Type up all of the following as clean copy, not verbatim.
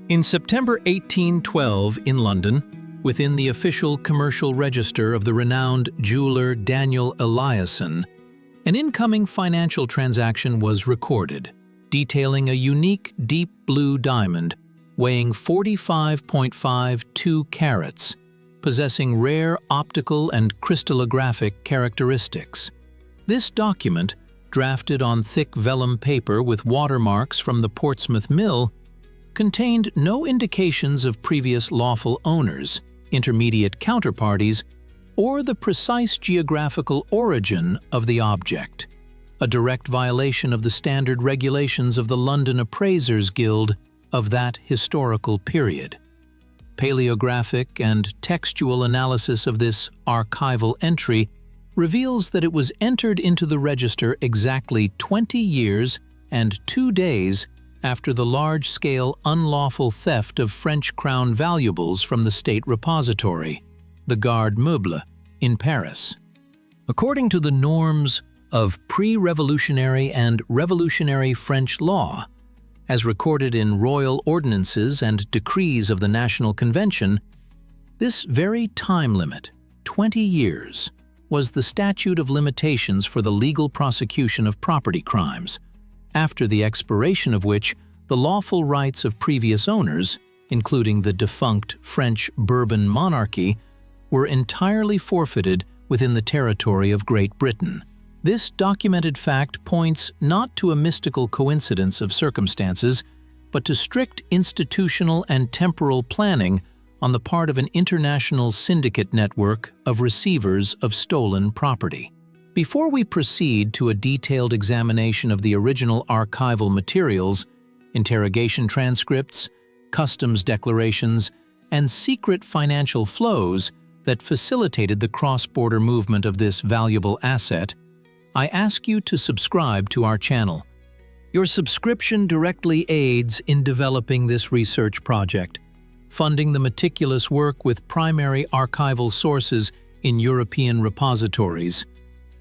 In September 1812 in London, within the official commercial register of the renowned jeweler Daniel Eliasson, an incoming financial transaction was recorded, detailing a unique deep blue diamond weighing 45.52 carats, possessing rare optical and crystallographic characteristics. This document, drafted on thick vellum paper with watermarks from the Portsmouth Mill, contained no indications of previous lawful owners, intermediate counterparties, or the precise geographical origin of the object, a direct violation of the standard regulations of the London Appraisers Guild of that historical period. Paleographic and textual analysis of this archival entry reveals that it was entered into the register exactly 20 years and 2 days after the large-scale unlawful theft of French crown valuables from the state repository, the Garde Meuble, in Paris. According to the norms of pre-revolutionary and revolutionary French law, as recorded in royal ordinances and decrees of the National Convention, this very time limit, 20 years, was the statute of limitations for the legal prosecution of property crimes, after the expiration of which the lawful rights of previous owners, including the defunct French Bourbon monarchy, were entirely forfeited within the territory of Great Britain. This documented fact points not to a mystical coincidence of circumstances, but to strict institutional and temporal planning on the part of an international syndicate network of receivers of stolen property. Before we proceed to a detailed examination of the original archival materials, interrogation transcripts, customs declarations, and secret financial flows that facilitated the cross-border movement of this valuable asset, I ask you to subscribe to our channel. Your subscription directly aids in developing this research project, funding the meticulous work with primary archival sources in European repositories,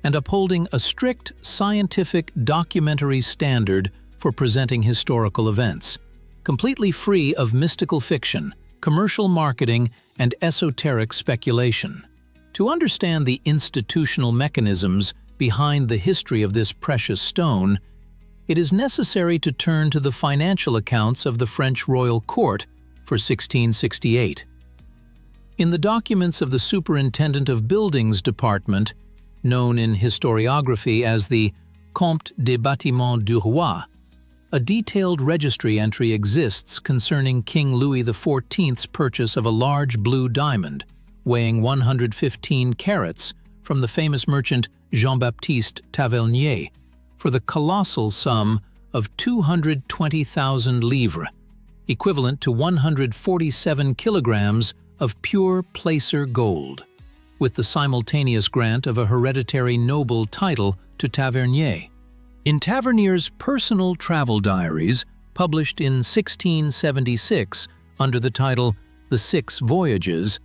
and upholding a strict scientific documentary standard for presenting historical events, completely free of mystical fiction, commercial marketing, and esoteric speculation. To understand the institutional mechanisms behind the history of this precious stone, it is necessary to turn to the financial accounts of the French royal court for 1668. In the documents of the Superintendent of Buildings Department, known in historiography as the Compte des Bâtiments du Roi, a detailed registry entry exists concerning King Louis XIV's purchase of a large blue diamond, weighing 115 carats, from the famous merchant Jean-Baptiste Tavernier, for the colossal sum of 220,000 livres, equivalent to 147 kilograms of pure placer gold, with the simultaneous grant of a hereditary noble title to Tavernier. In Tavernier's personal travel diaries, published in 1676 under the title The Six Voyages,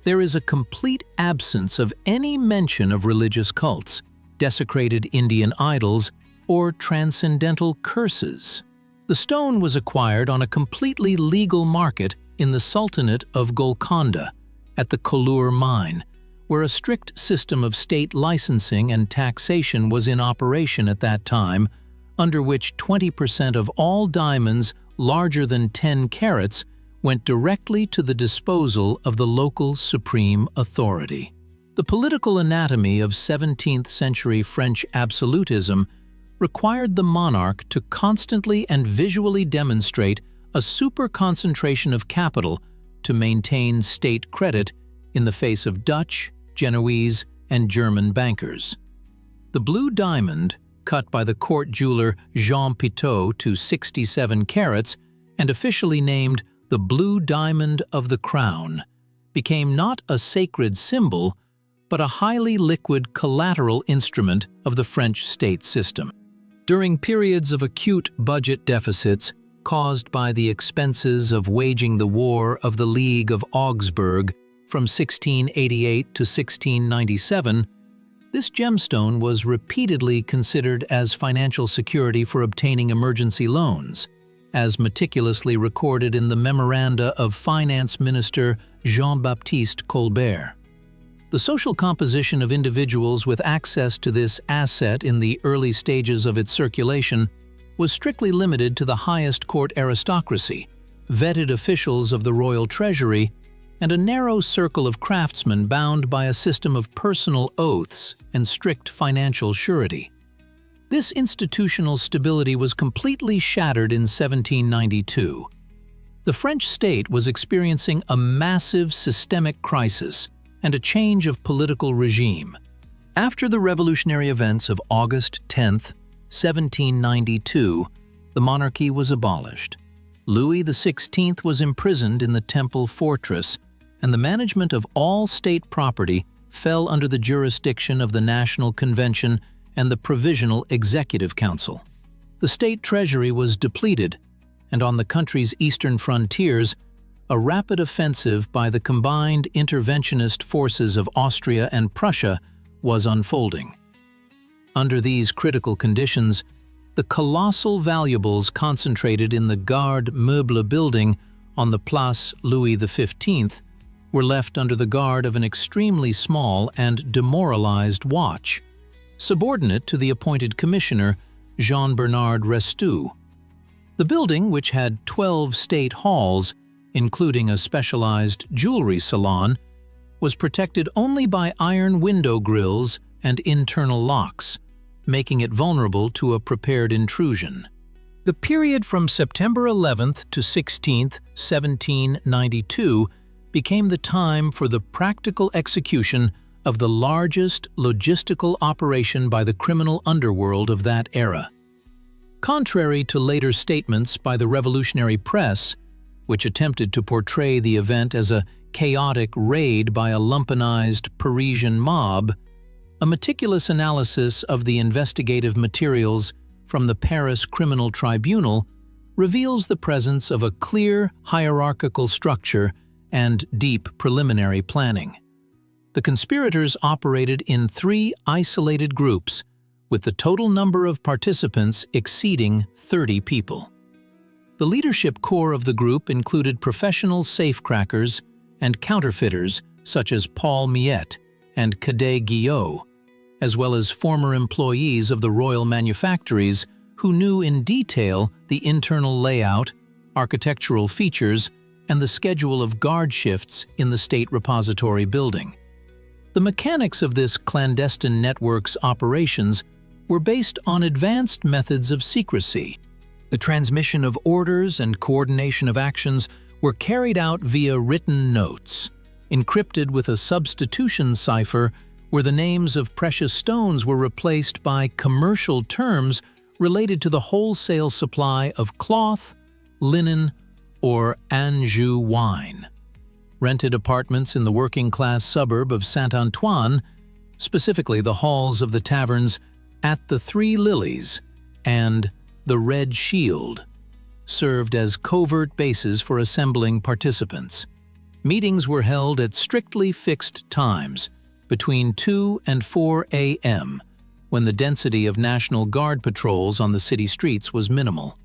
there is a complete absence of any mention of religious cults, desecrated Indian idols, or transcendental curses. The stone was acquired on a completely legal market in the Sultanate of Golconda, at the Kollur mine, where a strict system of state licensing and taxation was in operation at that time, under which 20% of all diamonds larger than 10 carats went directly to the disposal of the local supreme authority. The political anatomy of 17th-century French absolutism required the monarch to constantly and visually demonstrate a super-concentration of capital to maintain state credit in the face of Dutch, Genoese, and German bankers. The blue diamond, cut by the court jeweler Jean Pitot to 67 carats and officially named the Blue Diamond of the Crown, became not a sacred symbol, but a highly liquid collateral instrument of the French state system. During periods of acute budget deficits caused by the expenses of waging the War of the League of Augsburg from 1688 to 1697, this gemstone was repeatedly considered as financial security for obtaining emergency loans, as meticulously recorded in the memoranda of Finance Minister Jean-Baptiste Colbert. The social composition of individuals with access to this asset in the early stages of its circulation was strictly limited to the highest court aristocracy, vetted officials of the royal treasury, and a narrow circle of craftsmen bound by a system of personal oaths and strict financial surety. This institutional stability was completely shattered in 1792. The French state was experiencing a massive systemic crisis and a change of political regime. After the revolutionary events of August 10, 1792, the monarchy was abolished. Louis XVI was imprisoned in the Temple Fortress, and the management of all state property fell under the jurisdiction of the National Convention and the Provisional Executive Council. The state treasury was depleted, and on the country's eastern frontiers, a rapid offensive by the combined interventionist forces of Austria and Prussia was unfolding. Under these critical conditions, the colossal valuables concentrated in the Garde Meuble building on the Place Louis XV were left under the guard of an extremely small and demoralized watch, subordinate to the appointed commissioner, Jean-Bernard Restou. The building, which had 12 state halls, including a specialized jewelry salon, was protected only by iron window grills and internal locks, making it vulnerable to a prepared intrusion. The period from September 11th to 16th, 1792 became the time for the practical execution of the largest logistical operation by the criminal underworld of that era. Contrary to later statements by the revolutionary press, which attempted to portray the event as a chaotic raid by a lumpenized Parisian mob, a meticulous analysis of the investigative materials from the Paris Criminal Tribunal reveals the presence of a clear hierarchical structure and deep preliminary planning. The conspirators operated in 3 isolated groups, with the total number of participants exceeding 30 people. The leadership core of the group included professional safecrackers and counterfeiters such as Paul Miette and Cadet Guillot, as well as former employees of the royal manufactories who knew in detail the internal layout, architectural features, and the schedule of guard shifts in the State Repository building. The mechanics of this clandestine network's operations were based on advanced methods of secrecy. The transmission of orders and coordination of actions were carried out via written notes, encrypted with a substitution cipher where the names of precious stones were replaced by commercial terms related to the wholesale supply of cloth, linen, or Anjou wine. Rented apartments in the working-class suburb of Saint-Antoine, specifically the halls of the taverns At the Three Lilies and the Red Shield, served as covert bases for assembling participants. Meetings were held at strictly fixed times, between 2 and 4 a.m., when the density of National Guard patrols on the city streets was minimal.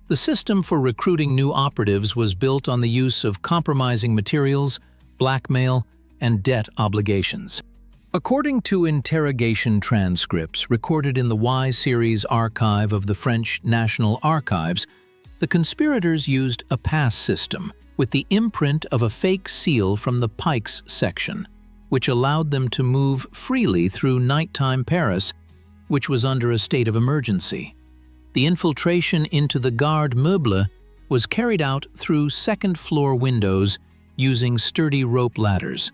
The system for recruiting new operatives was built on the use of compromising materials, blackmail, and debt obligations. According to interrogation transcripts recorded in the Y-Series archive of the French National Archives, the conspirators used a pass system with the imprint of a fake seal from the Pikes section, which allowed them to move freely through nighttime Paris, which was under a state of emergency. The infiltration into the Garde Meuble was carried out through second-floor windows using sturdy rope ladders,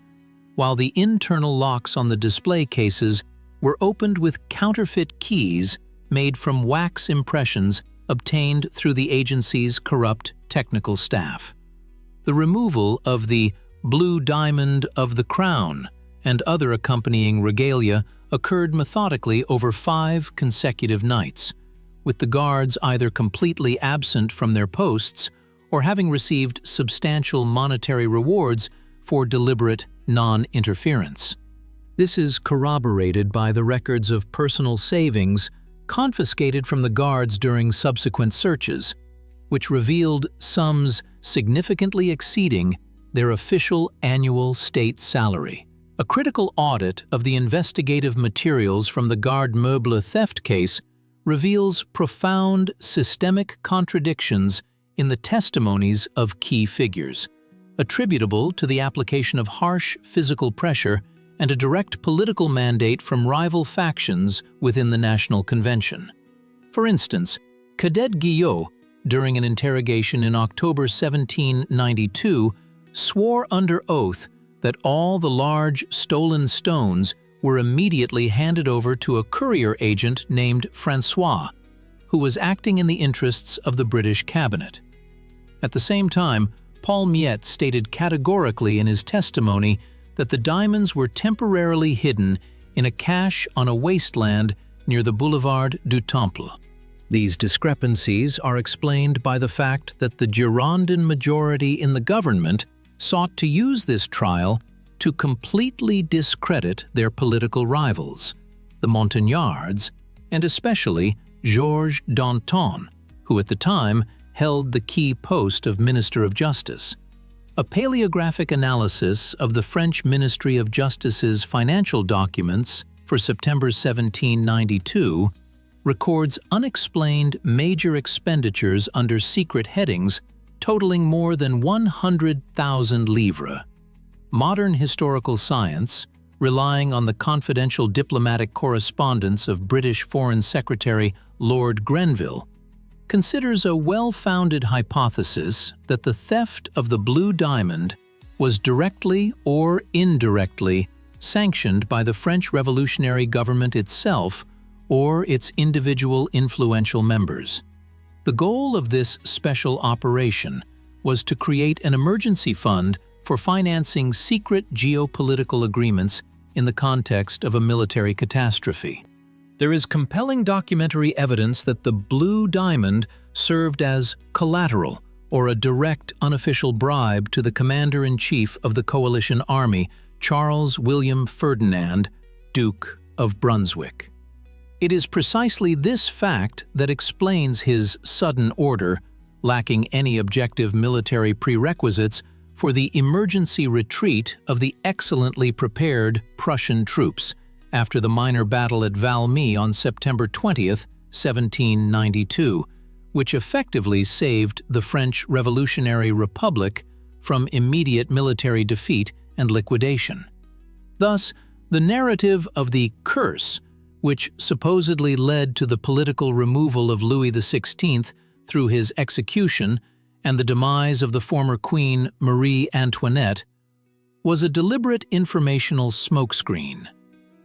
while the internal locks on the display cases were opened with counterfeit keys made from wax impressions obtained through the agency's corrupt technical staff. The removal of the Blue Diamond of the Crown and other accompanying regalia occurred methodically over 5 consecutive nights, with the guards either completely absent from their posts or having received substantial monetary rewards for deliberate non-interference. This is corroborated by the records of personal savings confiscated from the guards during subsequent searches. which revealed sums significantly exceeding their official annual state salary. A critical audit of the investigative materials from the Garde Meuble theft case reveals profound systemic contradictions in the testimonies of key figures, attributable to the application of harsh physical pressure and a direct political mandate from rival factions within the National Convention. For instance, Cadet Guillot, during an interrogation in October 1792, swore under oath that all the large stolen stones were immediately handed over to a courier agent named François, who was acting in the interests of the British cabinet. At the same time, Paul Miette stated categorically in his testimony that the diamonds were temporarily hidden in a cache on a wasteland near the Boulevard du Temple. These discrepancies are explained by the fact that the Girondin majority in the government sought to use this trial to completely discredit their political rivals, the Montagnards, and especially Georges Danton, who at the time held the key post of Minister of Justice. A paleographic analysis of the French Ministry of Justice's financial documents for September 1792 records unexplained major expenditures under secret headings totaling more than 100,000 livres. Modern historical science, relying on the confidential diplomatic correspondence of British Foreign Secretary Lord Grenville, considers a well-founded hypothesis that the theft of the blue diamond was directly or indirectly sanctioned by the French revolutionary government itself or its individual influential members. The goal of this special operation was to create an emergency fund for financing secret geopolitical agreements in the context of a military catastrophe. There is compelling documentary evidence that the blue diamond served as collateral or a direct unofficial bribe to the commander-in-chief of the coalition army, Charles William Ferdinand, Duke of Brunswick. It is precisely this fact that explains his sudden order, lacking any objective military prerequisites, for the emergency retreat of the excellently prepared Prussian troops after the minor battle at Valmy on September 20, 1792, which effectively saved the French Revolutionary Republic from immediate military defeat and liquidation. Thus, the narrative of the curse, which supposedly led to the political removal of Louis XVI through his execution and the demise of the former Queen Marie Antoinette, was a deliberate informational smokescreen.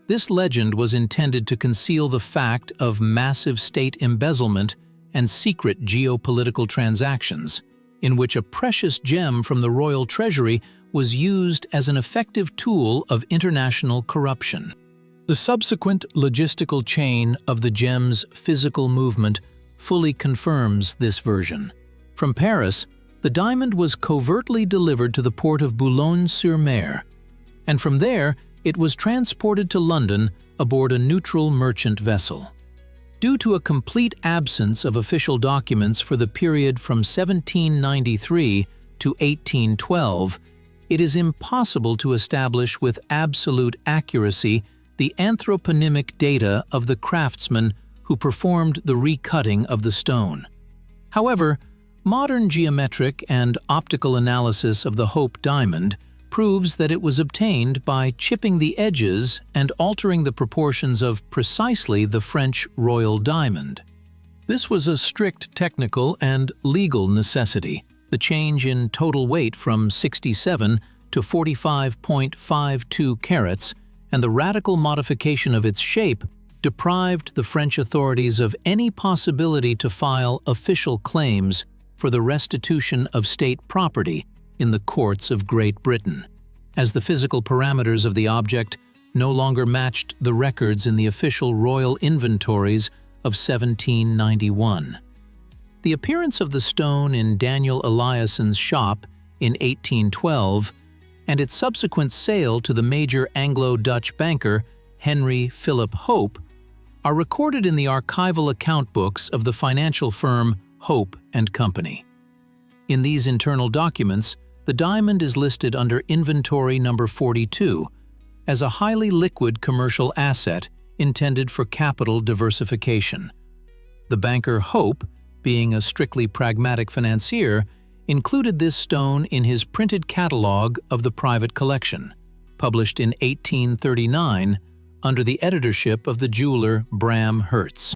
This legend was intended to conceal the fact of massive state embezzlement and secret geopolitical transactions, in which a precious gem from the royal treasury was used as an effective tool of international corruption. The subsequent logistical chain of the gem's physical movement fully confirms this version. From Paris, the diamond was covertly delivered to the port of Boulogne-sur-Mer, and from there it was transported to London aboard a neutral merchant vessel. Due to a complete absence of official documents for the period from 1793 to 1812, it is impossible to establish with absolute accuracy the anthroponymic data of the craftsman who performed the recutting of the stone. However, modern geometric and optical analysis of the Hope diamond proves that it was obtained by chipping the edges and altering the proportions of precisely the French royal diamond. This was a strict technical and legal necessity. The change in total weight from 67 to 45.52 carats and the radical modification of its shape deprived the French authorities of any possibility to file official claims for the restitution of state property in the courts of Great Britain, as the physical parameters of the object no longer matched the records in the official royal inventories of 1791. The appearance of the stone in Daniel Eliason's shop in 1812 and its subsequent sale to the major Anglo-Dutch banker Henry Philip Hope are recorded in the archival account books of the financial firm Hope and Company. In these internal documents, the diamond is listed under Inventory number 42 as a highly liquid commercial asset intended for capital diversification. The banker Hope, being a strictly pragmatic financier, included this stone in his printed catalogue of the private collection, published in 1839 under the editorship of the jeweler Bram Hertz.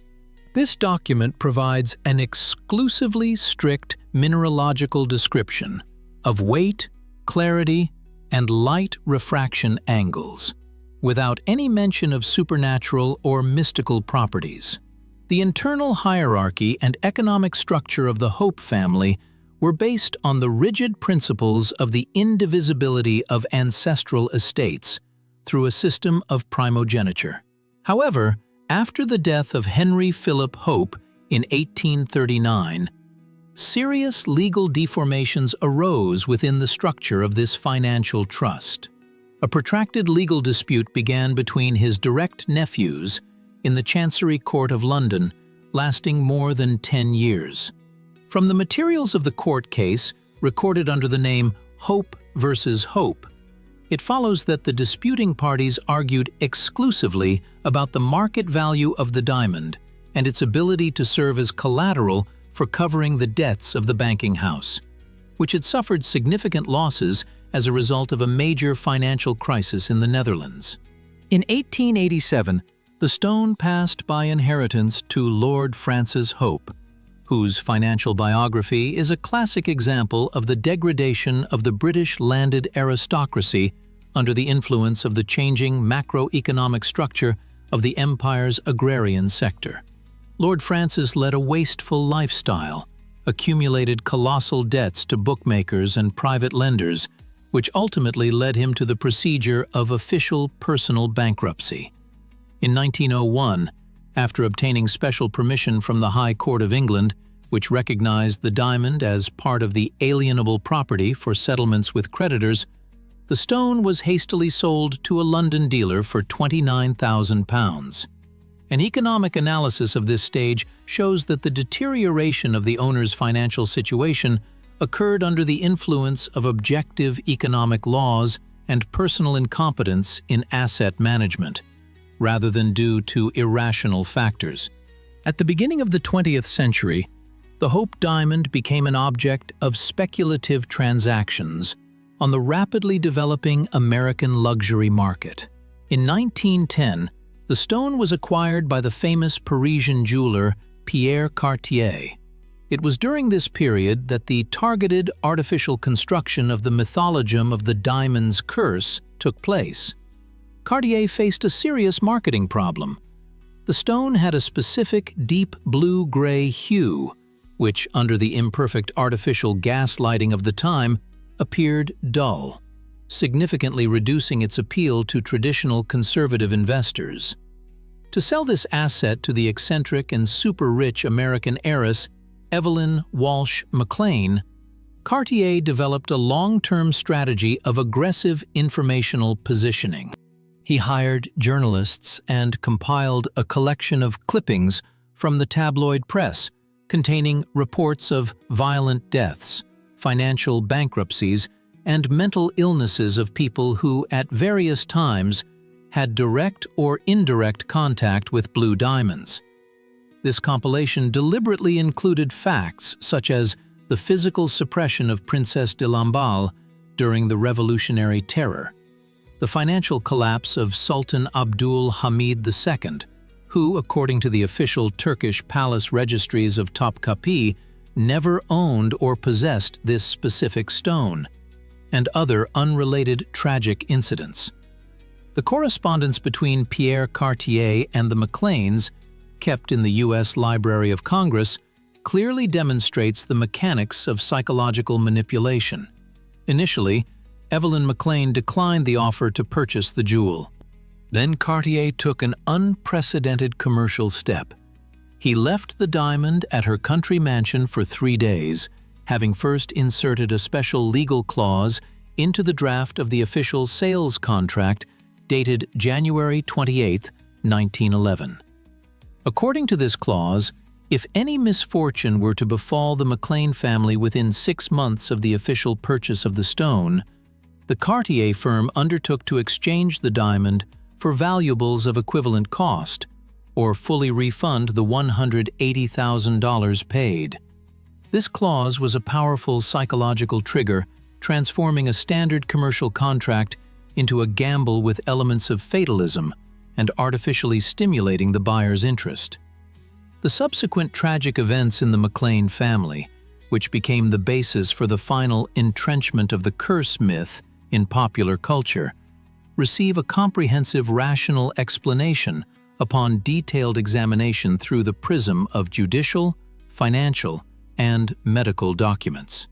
This document provides an exclusively strict mineralogical description of weight, clarity, and light refraction angles, without any mention of supernatural or mystical properties. The internal hierarchy and economic structure of the Hope family were based on the rigid principles of the indivisibility of ancestral estates through a system of primogeniture. However, after the death of Henry Philip Hope in 1839, serious legal deformations arose within the structure of this financial trust. A protracted legal dispute began between his direct nephews in the Chancery Court of London, lasting more than 10 years. From the materials of the court case, recorded under the name Hope versus Hope, it follows that the disputing parties argued exclusively about the market value of the diamond and its ability to serve as collateral for covering the debts of the banking house, which had suffered significant losses as a result of a major financial crisis in the Netherlands. In 1887, the stone passed by inheritance to Lord Francis Hope, whose financial biography is a classic example of the degradation of the British landed aristocracy under the influence of the changing macroeconomic structure of the empire's agrarian sector. Lord Francis led a wasteful lifestyle, accumulated colossal debts to bookmakers and private lenders, which ultimately led him to the procedure of official personal bankruptcy. In 1901, after obtaining special permission from the High Court of England, which recognized the diamond as part of the alienable property for settlements with creditors, the stone was hastily sold to a London dealer for £29,000. An economic analysis of this stage shows that the deterioration of the owner's financial situation occurred under the influence of objective economic laws and personal incompetence in asset management, rather than due to irrational factors. At the beginning of the 20th century, the Hope diamond became an object of speculative transactions on the rapidly developing American luxury market. In 1910, the stone was acquired by the famous Parisian jeweler Pierre Cartier. It was during this period that the targeted artificial construction of the mythologum of the diamond's curse took place. Cartier faced a serious marketing problem. The stone had a specific deep blue-gray hue, which, under the imperfect artificial gas lighting of the time, appeared dull, significantly reducing its appeal to traditional conservative investors. To sell this asset to the eccentric and super-rich American heiress Evelyn Walsh McLean, Cartier developed a long-term strategy of aggressive informational positioning. He hired journalists and compiled a collection of clippings from the tabloid press containing reports of violent deaths, financial bankruptcies, and mental illnesses of people who, at various times, had direct or indirect contact with blue diamonds. This compilation deliberately included facts such as the physical suppression of Princess de Lamballe during the Revolutionary Terror, the financial collapse of Sultan Abdul Hamid II, who, according to the official Turkish palace registries of Topkapi, never owned or possessed this specific stone, and other unrelated tragic incidents. The correspondence between Pierre Cartier and the McLeans, kept in the U.S. Library of Congress, clearly demonstrates the mechanics of psychological manipulation. Initially, Evelyn McLean declined the offer to purchase the jewel. Then Cartier took an unprecedented commercial step. He left the diamond at her country mansion for 3 days, having first inserted a special legal clause into the draft of the official sales contract dated January 28, 1911. According to this clause, If any misfortune were to befall the McLean family within 6 months of the official purchase of the stone, the Cartier firm undertook to exchange the diamond for valuables of equivalent cost, or fully refund the $180,000 paid. This clause was a powerful psychological trigger, transforming a standard commercial contract into a gamble with elements of fatalism and artificially stimulating the buyer's interest. The subsequent tragic events in the McLean family, which became the basis for the final entrenchment of the curse myth in popular culture, receive a comprehensive rational explanation upon detailed examination through the prism of judicial, financial, and medical documents.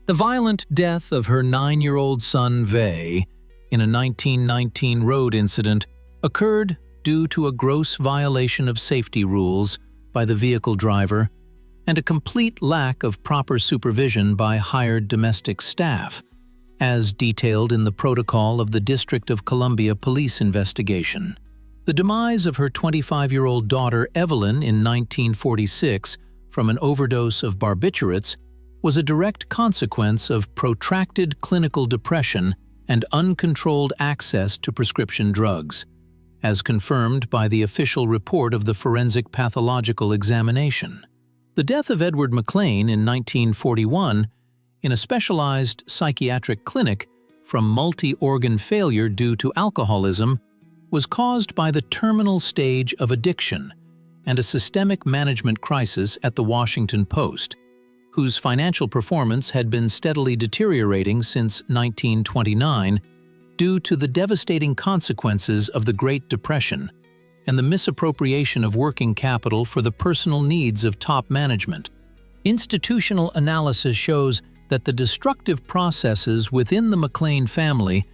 The violent death of her 9-year-old son Vey in a 1919 road incident occurred due to a gross violation of safety rules by the vehicle driver and a complete lack of proper supervision by hired domestic staff, as detailed in the protocol of the District of Columbia police investigation. The demise of her 25-year-old daughter Evelyn in 1946 from an overdose of barbiturates was a direct consequence of protracted clinical depression and uncontrolled access to prescription drugs, as confirmed by the official report of the forensic pathological examination. The death of Edward McLean in 1941 in a specialized psychiatric clinic from multi-organ failure due to alcoholism was caused by the terminal stage of addiction and a systemic management crisis at the Washington Post, whose financial performance had been steadily deteriorating since 1929 due to the devastating consequences of the Great Depression and the misappropriation of working capital for the personal needs of top management. Institutional analysis shows that the destructive processes within the McLean family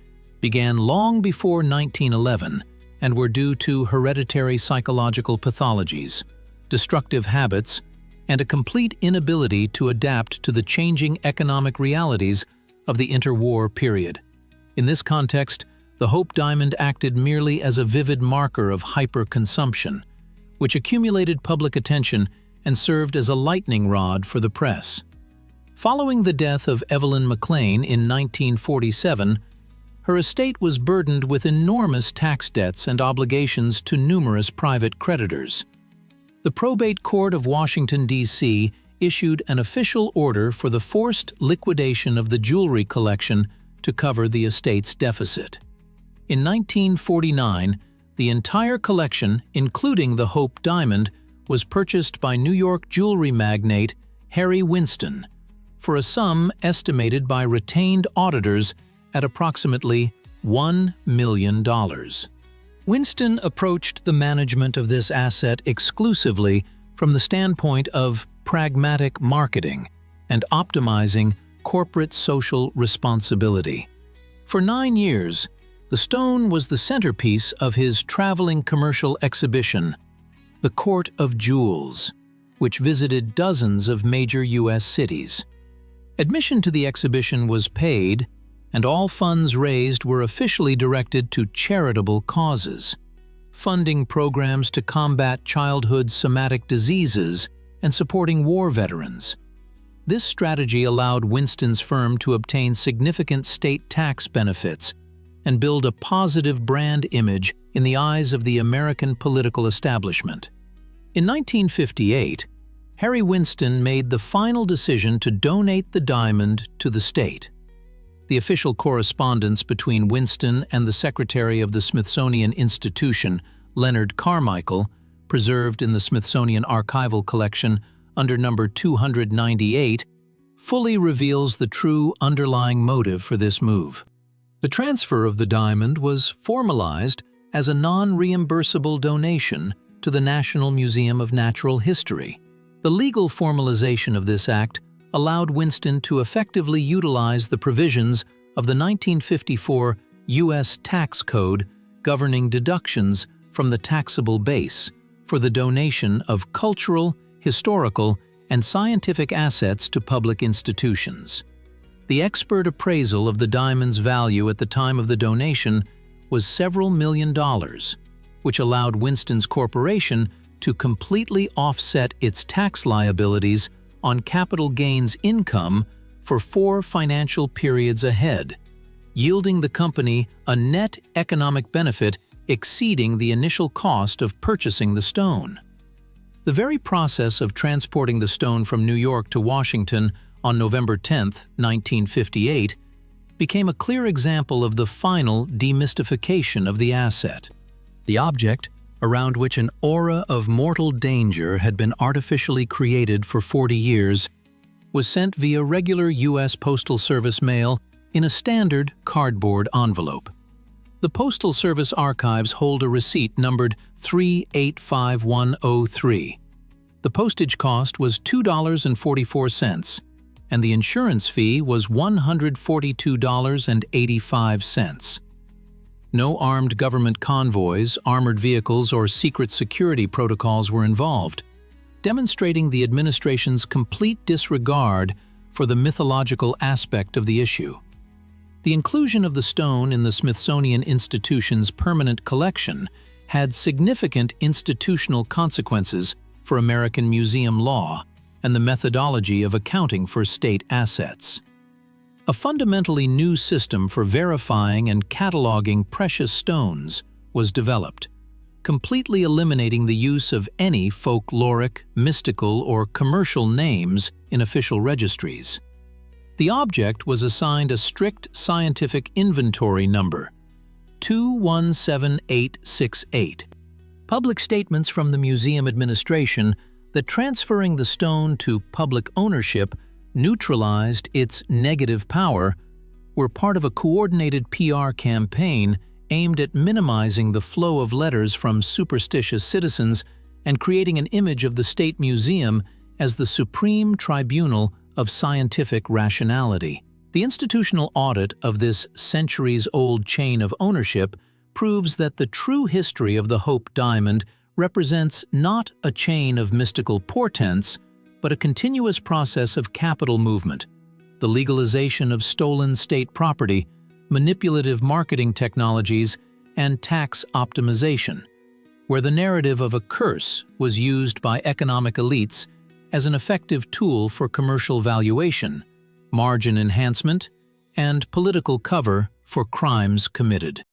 began long before 1911 and were due to hereditary psychological pathologies, destructive habits, and a complete inability to adapt to the changing economic realities of the interwar period. In this context, the Hope Diamond acted merely as a vivid marker of hyper-consumption, which accumulated public attention and served as a lightning rod for the press. Following the death of Evelyn McLean in 1947, her estate was burdened with enormous tax debts and obligations to numerous private creditors. The Probate Court of Washington, D.C. issued an official order for the forced liquidation of the jewelry collection to cover the estate's deficit. In 1949, the entire collection, including the Hope Diamond, was purchased by New York jewelry magnate Harry Winston for a sum estimated by retained auditors at approximately $1 million. Winston approached the management of this asset exclusively from the standpoint of pragmatic marketing and optimizing corporate social responsibility. For 9 years, the stone was the centerpiece of his traveling commercial exhibition, the Court of Jewels, which visited dozens of major U.S. cities. Admission to the exhibition was paid, and all funds raised were officially directed to charitable causes, funding programs to combat childhood somatic diseases and supporting war veterans. This strategy allowed Winston's firm to obtain significant state tax benefits and build a positive brand image in the eyes of the American political establishment. In 1958, Harry Winston made the final decision to donate the diamond to the state. The official correspondence between Winston and the Secretary of the Smithsonian Institution, Leonard Carmichael, preserved in the Smithsonian Archival Collection under number 298, fully reveals the true underlying motive for this move. The transfer of the diamond was formalized as a non-reimbursable donation to the National Museum of Natural History. The legal formalization of this act allowed Winston to effectively utilize the provisions of the 1954 U.S. Tax Code governing deductions from the taxable base for the donation of cultural, historical, and scientific assets to public institutions. The expert appraisal of the diamond's value at the time of the donation was several $1 million, which allowed Winston's corporation to completely offset its tax liabilities on capital gains income for 4 financial periods ahead, yielding the company a net economic benefit exceeding the initial cost of purchasing the stone. The very process of transporting the stone from New York to Washington on November 10, 1958, became a clear example of the final demystification of the asset. The object, around which an aura of mortal danger had been artificially created for 40 years, was sent via regular U.S. Postal Service mail in a standard cardboard envelope. The Postal Service archives hold a receipt numbered 385103. The postage cost was $2.44, and the insurance fee was $142.85. No armed government convoys, armored vehicles, or secret security protocols were involved, demonstrating the administration's complete disregard for the mythological aspect of the issue. The inclusion of the stone in the Smithsonian Institution's permanent collection had significant institutional consequences for American museum law and the methodology of accounting for state assets. A fundamentally new system for verifying and cataloging precious stones was developed, completely eliminating the use of any folkloric, mystical, or commercial names in official registries. The object was assigned a strict scientific inventory number, 217868. Public statements from the museum administration that transferring the stone to public ownership neutralized its negative power were part of a coordinated PR campaign aimed at minimizing the flow of letters from superstitious citizens and creating an image of the State Museum as the supreme tribunal of scientific rationality. The institutional audit of this centuries-old chain of ownership proves that the true history of the Hope Diamond represents not a chain of mystical portents, but a continuous process of capital movement, the legalization of stolen state property, manipulative marketing technologies, and tax optimization, where the narrative of a curse was used by economic elites as an effective tool for commercial valuation, margin enhancement, and political cover for crimes committed.